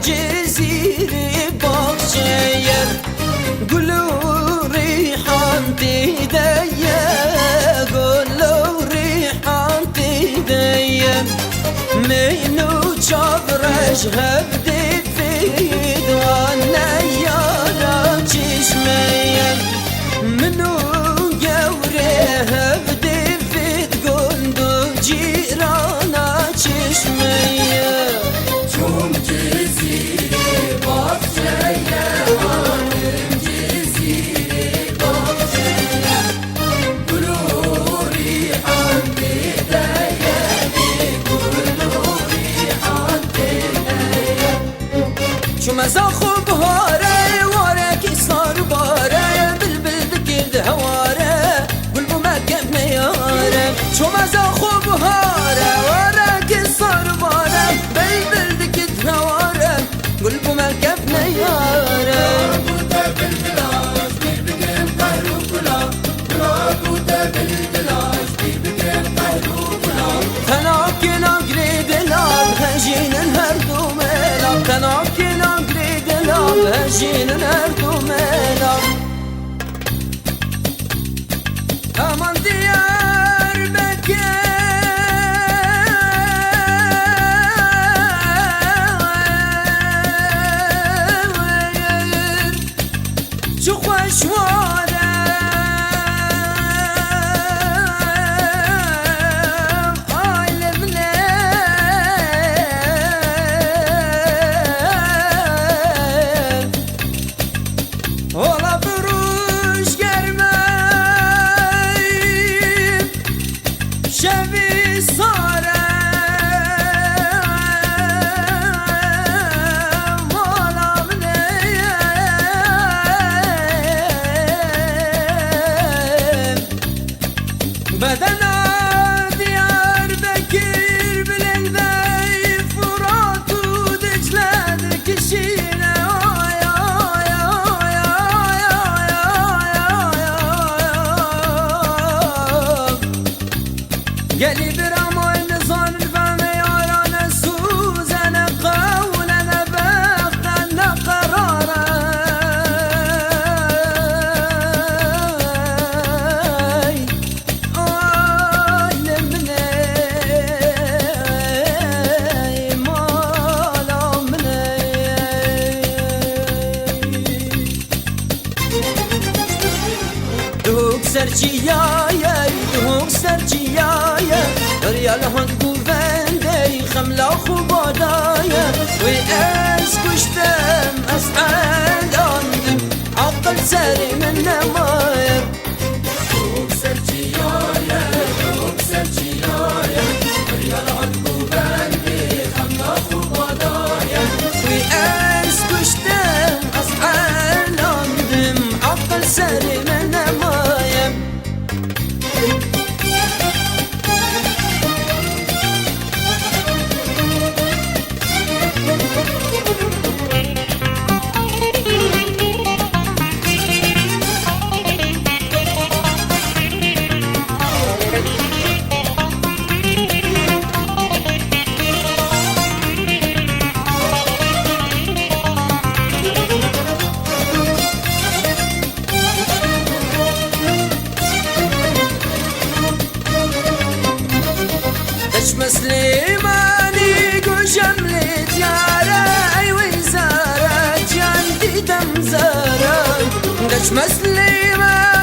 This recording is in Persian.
جزيري باخشية قولوا ريحان تديا قولوا ريحان تديا منو جبرش هبدي فيد وانا يالا چشمية منو يوري هبدي فيد قندو جيرانا چشمية چون جزیره باخشیه آنم جزیره باخشیه گلوری آن دیدیه گلوری آن دیدیه شو مزا خوب هاره واره کی صار باره بلبل بگرد هواره قلبو مکم نیاره شو مزا خوب هاره واره کی صار باره بلبل بگرد هواره قلبو مکم نیاره بوده بالبلاش بیر بگم قهر و گلاب بوده بالبلاش بیر بگم قهر و گلاب تناكنا قريد الاب هجين الهردو ميلاب تناكنا قريد الاب هجين الهردو ميلاب aman diyar şu خوش ola buruş gelmeyim şevi sarem olam neyem bedena Diyarbakır Bilal Bey Fırat'u Dicle'dir kişine ay ay ay ay ay ay Geli bir amaylı zanil feme yarane suzene kavlene behtenne karare alemne malamne Duk serçiyaya, duk serçiyaya Riyal hand guvende, خملا خوبادایا و از کشتم از عندم عقل سری من نمایم Çok serçiyaya, çok serçiyaya Riyal had güvendi, hamla kubadaya و از کشتم از عندم عقل سری من نمایم مسلماني قشم لتيارة أي وزارة جندي دم زارة دش مسلماني